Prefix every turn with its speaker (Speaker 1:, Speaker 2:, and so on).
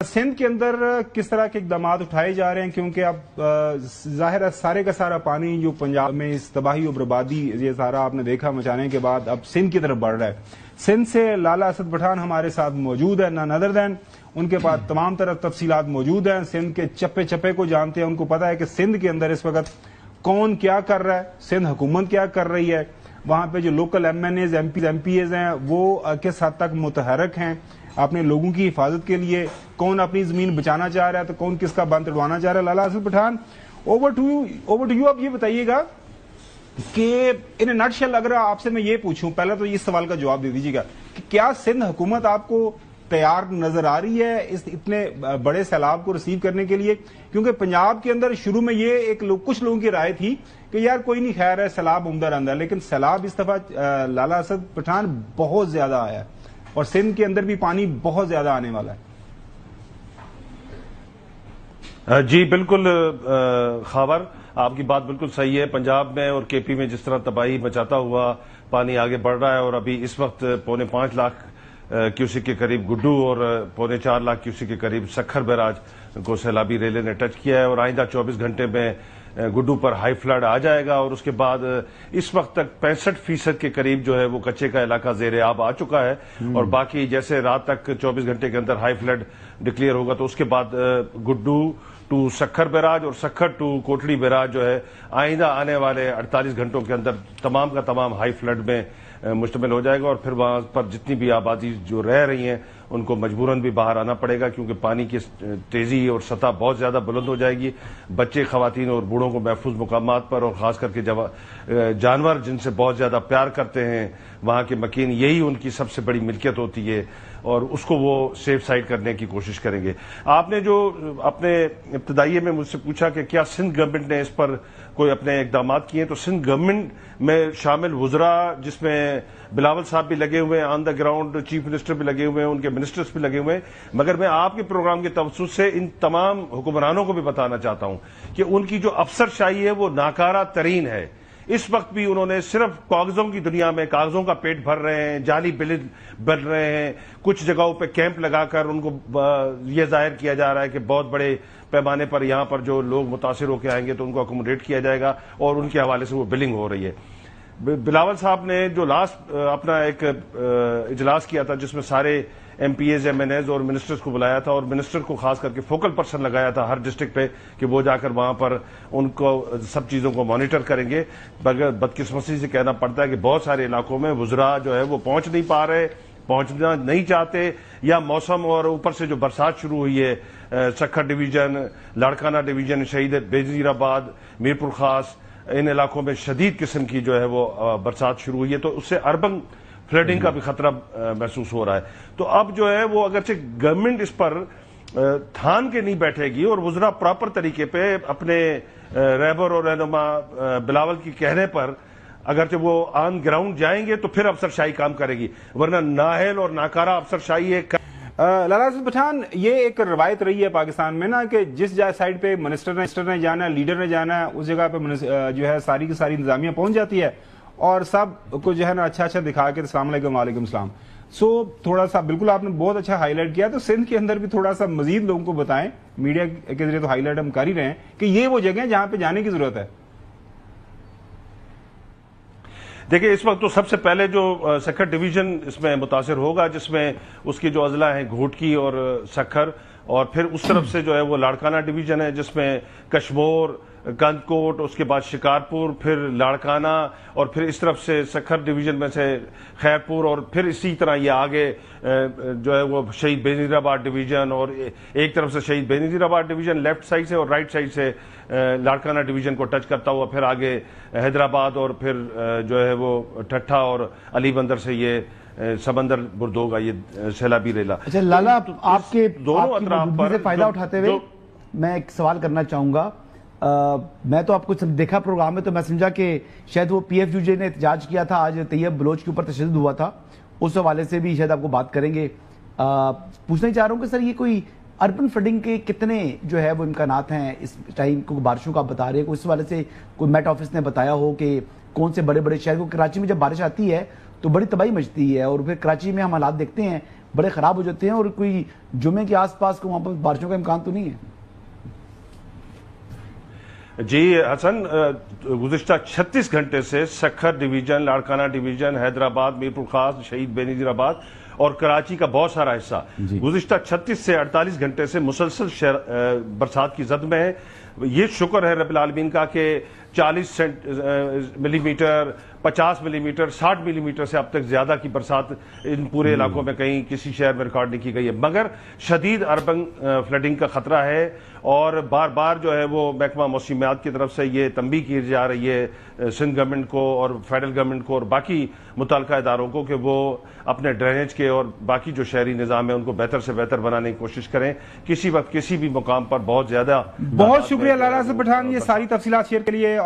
Speaker 1: सिंध के अंदर किस तरह के इकदाम उठाए जा रहे हैं, क्योंकि अब जाहिर है सारे का सारा पानी जो पंजाब में इस तबाही और बर्बादी ये सारा आपने देखा मचाने के बाद अब सिंध की तरफ बढ़ रहा है। सिंध से लाला असद पठान हमारे साथ मौजूद है, नन अदर दैन उनके पास तमाम तरफ तफसीलात मौजूद हैं, सिंध के चप्पे चप्पे को जानते हैं, उनको पता है कि सिंध के अंदर इस वक्त कौन क्या कर रहा है, सिंध हुकूमत क्या कर रही है, वहां पे जो लोकल MNAs MPs हैं वो किस हद तक मुतहरक हैं अपने लोगों की हिफाजत के लिए, कौन अपनी जमीन बचाना चाह रहा है तो कौन किसका बंद तोड़वाना चाह रहा है। Lala Asad Pathan, over to you. अब ये बताइएगा कि इन नटशेल अगर आपसे मैं ये पूछूं, पहले तो इस सवाल का जवाब दे दीजिएगा कि क्या सिंध हुकूमत आपको तैयार नजर आ रही है इस इतने बड़े सैलाब को रिसीव करने के लिए? क्योंकि पंजाब के अंदर शुरू में ये कुछ लोगों की राय थी कि यार कोई नहीं, खैर है सैलाब उमदा रहता है, लेकिन सैलाब इस दफा लाला असद पठान बहुत ज्यादा आया और सिंध के अंदर भी पानी बहुत ज्यादा आने वाला है।
Speaker 2: जी बिल्कुल खावर, आपकी बात बिल्कुल सही है। पंजाब में और KP में जिस तरह तबाही मचाता हुआ पानी आगे बढ़ रहा है और अभी इस वक्त 4.5 लाख क्यूसिक के करीब गुड्डू और 4.25 लाख क्यूसिक के करीब सखर बैराज को सैलाबी रेले ने टच किया है और आइंदा 24 घंटे में गुड्डू पर हाई फ्लड आ जाएगा और उसके बाद इस वक्त तक 65% के करीब जो है वो कच्चे का इलाका जेर आब आ चुका है और बाकी जैसे रात तक 24 घंटे के अंदर हाई फ्लड डिक्लेयर होगा तो उसके बाद गुड्डू टू सखर बैराज और सखर टू कोटड़ी बैराज जो है आइंदा आने वाले 48 घंटों के अंदर तमाम का तमाम हाई फ्लड में मुश्तमिल हो जाएगा और फिर वहां पर जितनी भी आबादी जो रह रही हैं उनको मजबूरन भी बाहर आना पड़ेगा क्योंकि पानी की तेजी और सतह बहुत ज्यादा बुलंद हो जाएगी। बच्चे, खवातीन और बूढ़ों को महफूज मुकामात पर और खास करके जानवर जिनसे बहुत ज्यादा प्यार करते हैं वहां के मकीन, यही उनकी सबसे बड़ी मिल्कियत होती है और उसको वो सेफ साइड करने की कोशिश करेंगे। आपने जो अपने इब्तदाइये में मुझसे पूछा कि क्या सिंध गवर्नमेंट ने इस पर कोई अपने इकदाम किए, तो सिंध गवर्नमेंट में शामिल वुज़रा जिसमें बिलावल साहब भी लगे हुए हैं, on the ground chief minister भी लगे हुए हैं, उनके मिनिस्टर्स भी लगे हुए हैं, मगर मैं आपके प्रोग्राम के तवज्जुह से इन तमाम हुक्मरानों को भी बताना चाहता हूं कि उनकी जो अफसरशाही है वो नाकारा तरीन है। इस वक्त भी उन्होंने सिर्फ कागजों की दुनिया में कागजों का पेट भर रहे हैं, जाली बिल बन रहे हैं, कुछ जगहों पे कैंप लगाकर उनको ये जाहिर किया जा रहा है कि बहुत बड़े पैमाने पर यहां पर जो लोग मुतासिर होकर आएंगे तो उनको अकोमोडेट किया जाएगा और उनके हवाले से वो बिलिंग हो रही है। बिलावल साहब ने जो लास्ट अपना एक इजलास किया था जिसमें सारे MPs MNAs और मिनिस्टर्स को बुलाया था और मिनिस्टर को खास करके फोकल पर्सन लगाया था हर डिस्ट्रिक्ट पे कि वो जाकर वहां पर उनको सब चीजों को मॉनिटर करेंगे। मगर बदकिस्मती से कहना पड़ता है कि बहुत सारे इलाकों में वुज़रा जो है वो पहुंच नहीं पा रहे, पहुंचना नहीं चाहते, या मौसम और ऊपर से जो बरसात शुरू हुई है सखर डिवीजन, लाड़काना डिवीजन, शहीद बेनजीराबाद, मीरपुर खास, इन इलाकों में शदीद किस्म की जो है वो बरसात शुरू हुई है तो उससे अर्बन फ्लडिंग का भी खतरा महसूस हो रहा है। तो अब जो है वो अगरचे गवर्नमेंट इस पर थान के नहीं बैठेगी और वुज़रा प्रॉपर तरीके पे अपने रहबर और रहनुमा बिलावल की कहने पर अगरचे वो ऑन ग्राउंड जाएंगे तो फिर अफसरशाही काम करेगी, वरना नाहल और नाकारा अफसरशाही है।
Speaker 1: लाला असद पठान, ये एक रवायत रही है पाकिस्तान में ना कि जिस साइड पे मिनिस्टर ने जाना है, लीडर ने जाना है, उस जगह पे जो है सारी की सारी इंतजामिया पहुंच जाती है और सब को जो है ना अच्छा दिखा के अस्सलाम वालेकुम वालेकुम सलाम। सो थोड़ा सा बिल्कुल आपने बहुत अच्छा हाईलाइट किया, तो सिंध के अंदर भी थोड़ा सा मजीद लोगों को बताएं, मीडिया के जरिए तो हाईलाइट हम कर ही रहे हैं कि ये वो जगह है जहां पे जाने की जरूरत है।
Speaker 2: देखिए इस वक्त तो सबसे पहले जो सखर डिवीजन इसमें मुतासिर होगा जिसमें उसकी जो अजला हैं घोटकी और सखर, और फिर उस तरफ से जो है वो लाड़काना डिवीजन है जिसमें कशमोर, गंदकोट, उसके बाद शिकारपुर, फिर लाड़काना और फिर इस तरफ से सखर डिवीजन में से खैरपुर और फिर इसी तरह ये आगे जो है वो शहीद बेनजीराबाद डिवीजन और एक तरफ से शहीद बेनजीराबाद डिवीजन लेफ्ट साइड से और राइट साइड से लाड़काना डिवीजन को टच करता हुआ फिर आगे हैदराबाद और फिर जो है वो ठट्ठा और अली बंदर से ये समंदर बुरदोगा ये सैलाबी रेला।
Speaker 3: अच्छा लाला, आपके
Speaker 2: दोनों अतराफ पर
Speaker 3: फायदा उठाते हुए मैं एक सवाल करना चाहूंगा। मैं तो आपको देखा प्रोग्राम में तो मैं समझा कि शायद वो PFUJ ने एहतजाज किया था, आज तैयब बलोच के ऊपर तशद्दुद हुआ था, उस हवाले से भी शायद आपको बात करेंगे। पूछना ही चाह रहा हूँ कि सर ये कोई अर्बन फ्लडिंग के कितने जो है वो इम्कानात हैं इस टाइम को, बारिशों का आप बता रहे हैं, इस वाले से कोई मेट ऑफिस ने बताया हो कि कौन से बड़े बड़े शहर को, कराची में जब बारिश आती है तो बड़ी तबाही मचती है और फिर कराची में हम हालात देखते हैं بڑے خراب ہو جاتے ہیں، اور کوئی جمعے کے آس پاس کو وہاں پر بارشوں کا امکان تو نہیں ہے؟
Speaker 2: جی حسن، گزشتہ 36 گھنٹے سے سکھر ڈویژن، لاڑکانہ ڈویژن، حیدرآباد، میرپور خاص، شہید بے نظیر آباد اور کراچی کا بہت سارا حصہ گزشتہ 36 سے 48 گھنٹے سے مسلسل برسات کی زد میں ہے۔ یہ شکر ہے رب العالمین کا کہ 40 ملی میٹر، 50 ملی میٹر، 60 ملی میٹر سے اب تک زیادہ کی برسات ان پورے علاقوں میں کہیں کسی شہر میں ریکارڈ نہیں کی گئی ہے، مگر شدید اربن فلڈنگ کا خطرہ ہے، اور بار بار جو ہے وہ محکمہ موسمیات کی طرف سے یہ تنبیہ کی جا رہی ہے سندھ گورنمنٹ کو اور فیڈرل گورنمنٹ کو اور باقی متعلقہ اداروں کو کہ وہ اپنے ڈرینیج کے اور باقی جو شہری نظام ہے ان کو بہتر سے بہتر بنانے کی کوشش کریں۔ کسی وقت کسی بھی مقام پر بہت زیادہ
Speaker 1: بہت شکریہ لالا حسن پٹھان یہ ساری تفصیلات شیئر کے لیے۔